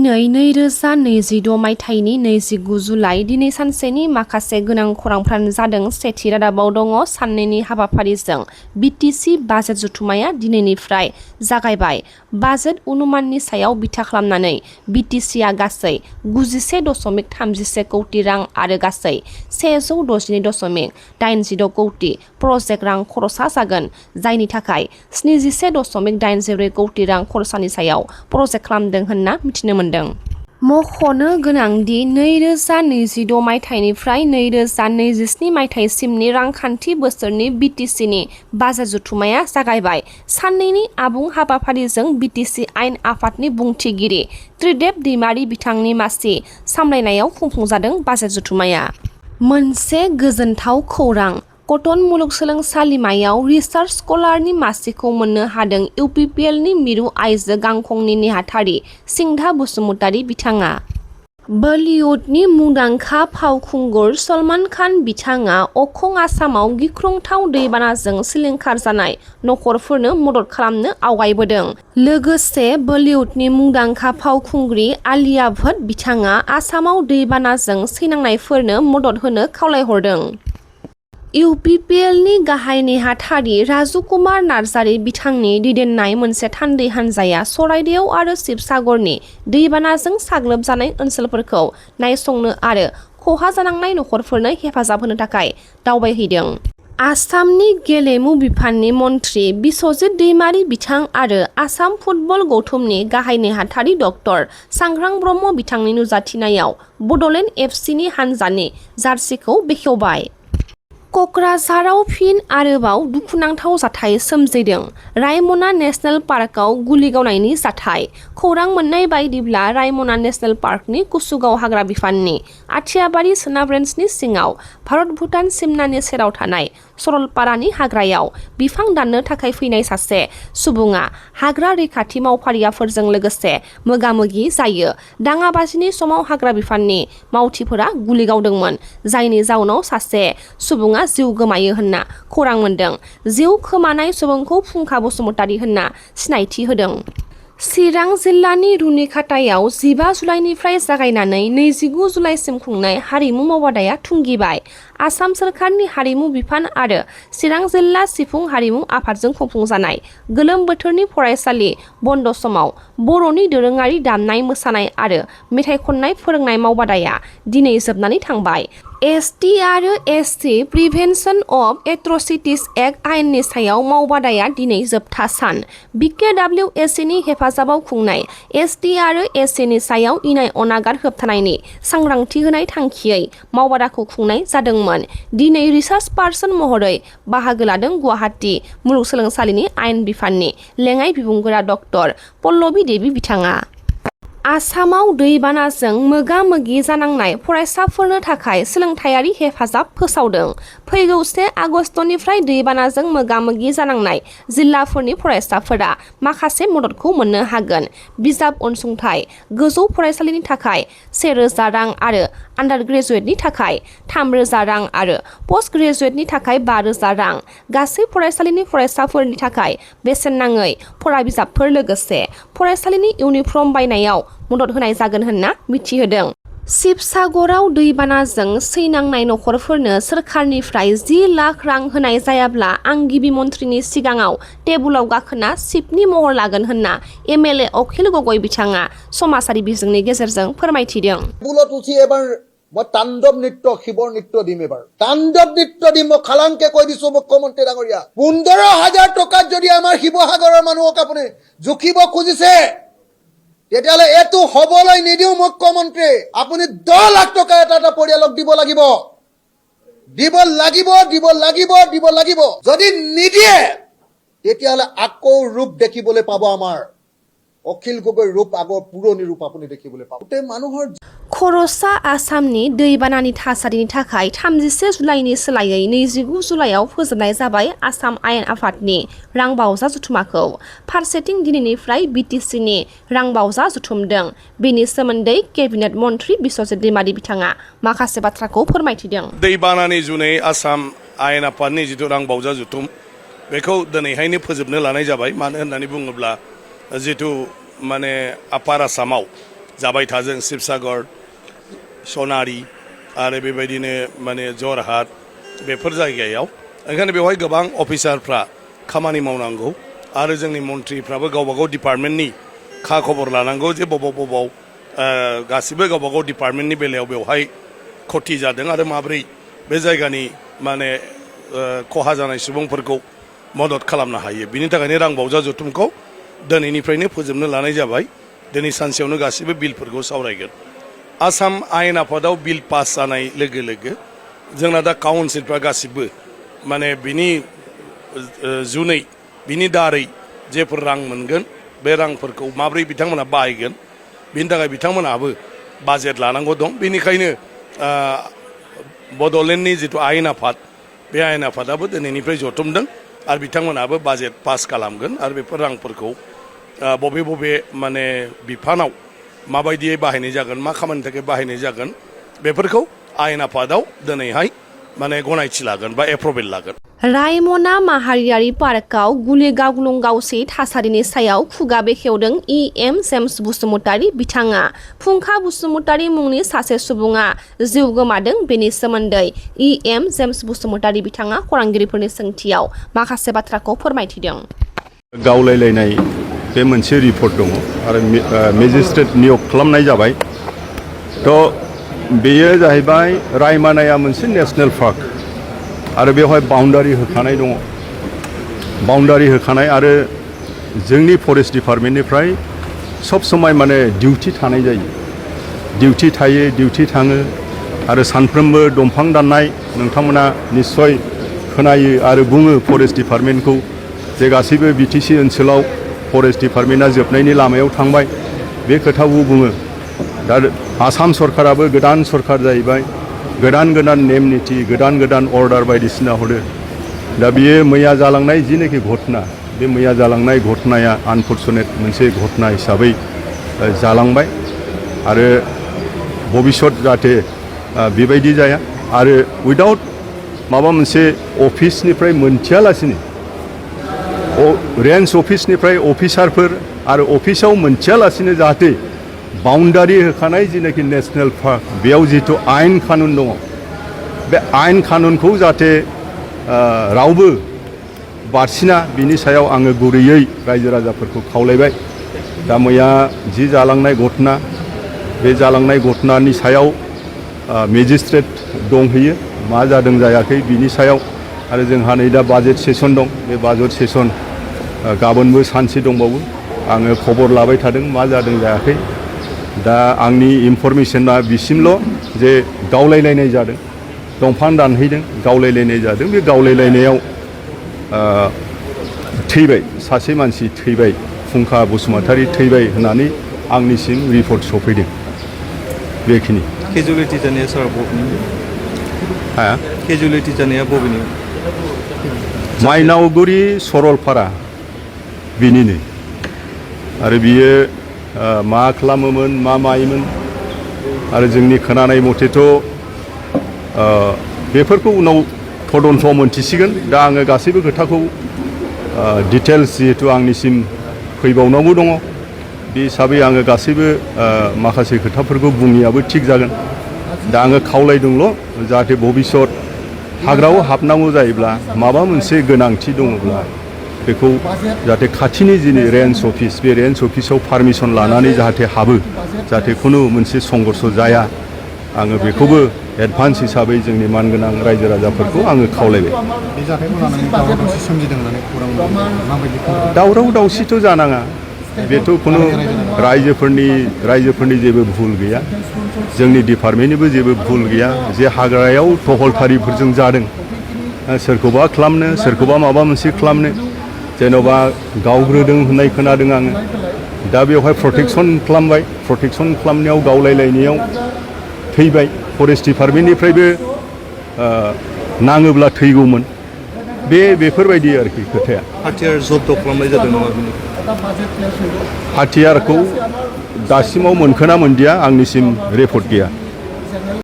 दिनै 2026 मायथाइनि 29 जुलाइ दिनै सानसेनि माखासे गोनां खौरांफ्रानो जादों। सेथि रादाबाव दङ साननैनि हाबाफारिजों बिटिसि बाजेट जथुमाया दिनैनिफ्राय जागायबाय। बाजेट अनुमाननि सायाव बिथा खालामनानै बिटिसिआ गासै 91.31 कौटि रां आरो गासै 162.86 कौटि प्रजेक्ट रां खरसा जागोन, जायनि थाखाय 71.84 कौटि रां खरसानि सायाव प्रजेक्ट खालामदों होनना मिथिनो मोनदों। मख'नो गोनांदि 2026 मायथाइनिफ्राय 2027 मायथाइसिमनि रांखान्थि बोसोरनि बिटिसिनि बाजेट जथुमाया जागायबाय। साननैनि आबुं हाबाफारिजों बिटिसि आयेन आफादनि बुंथिगिरि त्रिदेब दैमारि बिथांनि मासि सामलायनायाव खुंफुंजादों बाजेट जथुमाया। मोनसे गोजोनथाव खौरां, कटन मुलुगसोलोंसालिमायाव रिसार्च स्कलारनि मासिखौ मोननो हादों इउपिपिएलनि मिरु आइजो गांखंनि नेहाथारि सिंधा बसुमतारी बिथाङा। बलिउडनि मुंदांखा फावखुंगुर सलमान खान बिथाङा अखं आसामाव गिख्रंथाव दैबानाजों सिलिंखार जानाय नखरफोरनो मदद खालामनो आवगायबोदों। लोगोसे बलिउडनि मुंदांखा फावखुंग्रि आलिया भट्ट बिथाङा आसामाव दैबानाजों सैनांनायफोरनो मदद होनो खावलायहरदों। इउपिपिएलनि गाहाय नेहाथारि राजु कुमार नार्जारी बिथांनि दैदेननाय मोनसे थान्दै हान्जाया सराइदेव आरो शिबसागरनि दैबानाजों साग्लोबजानाय ओनसोलफोरखौ नायसंनो आरो खहा जानांनाय नखरफोरनो हेफाजाब होनो थाखाय दावबायहैदों। आसामनि गेलेमु बिफाननि मन्थ्रि बिस्वजित दैमारी बिथां आरो आसाम फुटबल गौथुमनि गाहाय नेहाथारि डक्टर सांग्रां ब्रह्म बिथांनि नुजाथिनायाव बडलेण्ड एफसिनि हान्जानि जार्सिखौ बेखेवबाय। कक्राझाराव फिन आरोबाव दुखुनांथाव जाथाय सोमजिदों। रायमना नेशनेल पार्कआव गुलि गावनायनि जाथाय। खौरां मोननाय बायदिब्ला रायमना नेशनेल पार्कनि कुसुगाव हाग्रा बिफाननि आथियाबारि सोनाब रेन्जनि सिङाव भारत-भुटान सिमनानि सेराव थानाय सरलपारानि हाग्रायाव बिफां दाननो थाखाय फैनाय सासे सुबुङा हाग्रा रैखाथि मावफारियाफोरजों लोगोसे मोगा-मोगि जायो। दाङाबाजिनि समाव हाग्रा बिफाननि मावथिफोरा गुलि गावदोंमोन, जायनि जाउनाव सासे सुबुङा जिउ गोमायो होनना खौरां मोन्दों। जिउ खोमानाय सुबुंखौ फुंखा बसुमतारी होनना सिनायथि होदों। चिरां जिल्लानि रुनिखातायाव 15 जुलाइनिफ्राय जागायनानै 29 जुलाइसिम खुंनाय हारिमु मावबादाया थुंगिबाय। आसाम सोरखारनि हारिमु बिफान आरो चिरां जिल्ला सिफुं हारिमु आफादजों खुंफुंजानाय गोलोम बोथोरनि फरायसालि बन्द समाव बर'नि दोरोङारि दामनाय मोसानाय आरो मेथाइ खननाय फोरोंनाय मावबादाया दिनै जोबनानै थांबाय। एसटि आरो एससि प्रिभेन्सन अफ एट्रसिटिज एक्ट आयेननि सायाव मावबादाया दिनै जोबथा सान। बिकेडब्लिउएसि हेफाजाबाव खुंनाय एसटि आरो एससिनि सायाव इनाय अनागार होबथानायनि सांग्रांथि होनाय थांखियै मावबादाखौ खुंनाय जादोंमोन। दिनै रिसार्च पार्सन महरै बाहागो लादों गुवाहाटी मुलुगसोलोंसालिनि आयेन बिफाननि लेङाइ बिबुंगोरा डक्टर पल्लबी देवी बिथाङा। आसामाव दैबानाजों मोगा-मोगि जानांनाय फरायसाफोरनो थाखाय सोलोंथायारि हेफाजाब फोसावदों। फैगौ 1 आगस्तनिफ्राय दैबानाजों मोगा-मोगि जानांनाय जिल्लाफोरनि फरायसाफोरा माखासे मददखौ मोननो हागोन। बिजाब अनसुंथाइ, गोजौ फरायसालिनि थाखाय 1000 रां आरो आन्डार ग्रेजुएटनि थाखाय 3000 रां आरो पस्ट ग्रेजुएटनि थाखाय 5000 रां। गासै फरायसालिनि फरायसाफोरनि थाखाय बेसेन नाङै फरा बिजाबफोर लोगोसे फरायसालिनि इउनिफर्म बायनायाव मदद होनाय जागोन होनना मिथिहोदों। शिबसागराव दैबानाजों सैनांनाय नखरफोरनो सोरखारनिफ्राय 10 लाख रां होनाय जायाब्ला आं गिबि मन्थ्रिनि सिगाङाव टेबुलाव गाखोना चिफनि महर लागोन होनना एमएलए अखिल गगৈ बिथाङा समाजारि बिजोंनि गेजेरजों फोरमायथिदों। মই তাণ্ডৱ নৃত্য শিৱৰ নৃত্য দিম। এবাৰ তাণ্ডৱ নৃত্য দিম। মই খালাংকে কৈ দিছো মুখ্যমন্ত্ৰী ডাঙৰীয়া, 15,000 টকাত যদি আমাৰ শিৱসাগৰৰ মানুহক আপুনি জুখিব খুজিছে তেতিয়াহ'লে এইটো হবলৈ নিদিও। মুখ্যমন্ত্ৰী আপুনি 10 লাখ টকা এটা পৰিয়ালক দিব লাগিব, দিব লাগিব, দিব লাগিব, দিব লাগিব। যদি নিদিয়ে তেতিয়াহ'লে আকৌ ৰূপ দেখিবলৈ পাব। আমাৰ অখিল গগৈ ৰূপ আগৰ পুৰণি ৰূপ আপুনি দেখিবলৈ পাব। মানুহৰ खर'सा आसामनि दैबानानि थासारिनि थाखाय 31 जुलाइनि सोलायै 29 जुलाइआव फोजोबनाय जाबाय आसाम आयेन आफादनि रांबावजा जथुमाखौ। फारसेथिं दिनैनिफ्राय बिटिसिनि रांबावजा जथुमदों। बेनि सोमोन्दै केबिनेट मन्थ्रि बिस्वजित दैमारी बिथाङा माखासे बाथ्राखौ फोरमायथिदों। दैबानानि जुनै आसाम आयेन आफादनि जिथु रांबावजा जथुम बेखौ दिनैहायनो फोजोबनो लानाय जाबाय। मानो होननानै बुङोब्ला जिथु आपार आसामाव जाबाय थाजों शिबसागर सनारि आरो बेबायदिनो माने जरहाट बेफोर जायगायाव ओंखायनो बेवहाय गोबां अफिसारफ्रा खामानि मावनांगौ आरो जोंनि मन्थ्रिफ्राबो गावबा गाव डिपार्टमेन्टनि खा खबर लानांगौ जे बबाव गासिबो गावबा गाव डिपार्टमेन्टनि बेलायाव बेवहाय खथि जादों आरो माब्रै बे जायगानि माने खहा जानाय सुबुंफोरखौ मदद खालामनो हायो बिनि थाखायनो रां बावजा जथुमखौ दिनैनिफ्रायनो फोजोबनो लानाय जाबाय दिनै सानसेयावनो गासिबो बिलफोरखौ सावरायगोन आसाम आयेन आफादाव बिल पास जानाय लोगो लोगो जोंना दा काउन्सिलफ्रा गासिबो माने बिनि जुनै बिनि दारै जेफोर रां मोनगोन बे रांफोरखौ माब्रै बिथांमोना बाहायगोन बिनि थाखाय बिथांमोनाबो बाजेट लानांगौ दं बेनिखायनो बड'लेण्डनि जिथु आयेन आफाद बे आयेन आफादाबो दिनैनिफ्राय जथुमदों आरो बिथांमोनाबो बाजेट पास खालामगोन आरो बेफोर रांफोरखौ बबे माने बिफानाव माबायदियै बाहायनाय जागोन मा खामानिनि थाखाय बाहायनाय जागोन बेफोरखौ आयेन आफादाव दिनैहाय माने गनायथि लागोन बा एप्रभेल लागोन रायमना माहारियारि पार्कआव गुलि गावलुं गावसै थासारिनि सायाव खुगा बेखेवदों एम जेम्स बसुमतारी बिथाङा फुंखा बसुमतारी मुंनि सासे सुबुङा जिउ गोमादों बेनि सोमोन्दै एम जेम्स बसुमतारी बिथाङा खौरांगिरिफोरनि सोंथियाव माखासे बाथ्राखौ फोरमायथिदों गावलायलायनाय बे मोनसे रिपर्ट दङ आरो मेजिस्ट्रेट नियोग खालामनाय जाबाय थ' बेयो जाहैबाय रायमनाया मोनसे नेशनेल पार्क आरो बेवहाय बाउन्डारि होखानाय दङ बाउन्डारि होखानाय आरो जोंनि फरेस्ट डिपार्टमेन्टनिफ्राय सब समाय माने डिउटि थानाय जायो डिउटि थायो डिउटि थाङो आरो सानफ्रोमबो दंफां दाननाय नोंथांमोना निस्सय खोनायो आरो बुङो फरेस्ट डिपार्टमेन्टखौ जे गासैबो बिटिसि ओनसोलाव फरेस्ट डिपार्टमेन्टआ जोबनायनि लामायाव थांबाय बे खोथाखौ बुङो दा आसाम सरकाराबो गोदान सरकार जाहैबाय गोदान नेम निथि गोदान अर्डार बायदिसिना हरो दा बियो मैया जालांनाय जिनोखि घटना बे मैया जालांनाय घटनाया आनफर्चुनेट मोनसे घटना हिसाबै जालांबाय आरो भबिष्यत जाहाथे बेबायदि जाया आरो उइदाउट माबा मोनसे अफिसनिफ्राय मोनथियालासिनो रेन्ज अफिसनिफ्राय अफिसारफोर आरो अफिसाव मोनथियालासिनो जाहाथे बाउन्डारि होखानाय जिनाखि नेशनेल पार्क बेयाव जिथु आयेन कानुन दङ बे आयेन कानुनखौ जाहाथे रावबो बारसिना बिनि सायाव आङो गुरैयै रायजो राजाफोरखौ खावलायबाय दा मैया जि जालांनाय घटना बे जालांनाय घटनानि सायाव मेजिस्ट्रेट दंहैयो मा जादों जायाखै बिनि सायाव आरो जोंहा नै दा बाजेट सेसन दं बे बाजेट सेसन गाबोनबो सानसे दंबावो आङो खबर लाबाय थादों मा जादों जायाखै दा आंनि इनफरमेसना बिसिमल' जे गावलायलायनाय जादों दंफां दानहैदों गावलायलायनाय जादों बे गावलायलायनायाव थैबाय सासे मानसि थैबाय फुंखा बसुमतारी थैबाय होननानै आंनिसिम रिपर्ट सफैदों बेखिनि केजुवेलिटि जानाया सार बबेनि हा केजुवेलिटि जानाया बबेनि माइनावगुरि सरलपारा बिनिनो आरो बियो मा खालामोमोन मा मायोमोन आरो जोंनि खोनानाय मथेथ' बेफोरखौ उनाव तदन्थ मोनथिसिगोन दा आङो गासैबो खोथाखौ डिटेल्स जिहेतु आंनिसिम फैबावनांगौ दङ बे हिसाबै आङो गासैबो माखासे खोथाफोरखौ बुङियाबो थिग जागोन दा आङो खावलायदोंल' जाहाथे भबिष्यत हाग्रायाव हाबनांगौ जायोब्ला माबा मोनसे गोनांथि दङब्ला बेखौ जाहाथे खाथिनि जिनि रेन्ज अफिस बे रेन्ज अफिसाव पारमिसन लानानै जाहाथे हाबो जाहाथे खुनु मोनसे संघर्ष जाया आङो बेखौबो एडभान्स हिसाबै जोंनि मानगोनां रायजो राजाफोरखौ आङो खावलायबाय दावराव दावसिथ' जानाङा बेथ' खुनु रायजोफोरनि जेबो भुल गैया जोंनि डिपार्टमेन्टनिबो जेबो भुल गैया जे हाग्रायाव टहलटारिफोरजों जादों सोरखौबा खालामनो सोरखौबा माबा मोनसे खालामनो जेन'बा गावग्रोदों होननाय खोनादों आङो दा बेवहाय प्रटेक्सन खालामबाय प्रटेक्सन खालामनायाव गावलायलायनायाव थैबाय फरेस्ट डिपार्टमेन्टनिफ्रायबो नाङोब्ला थैगौमोन बेफोरबायदि आरोखि खोथाया हाथियार जब्द खालामनाय जादों नामा बिनि हाथियारखौ दासिमाव मोनखोना मोनदिया आंनिसिम रिपर्ट गैया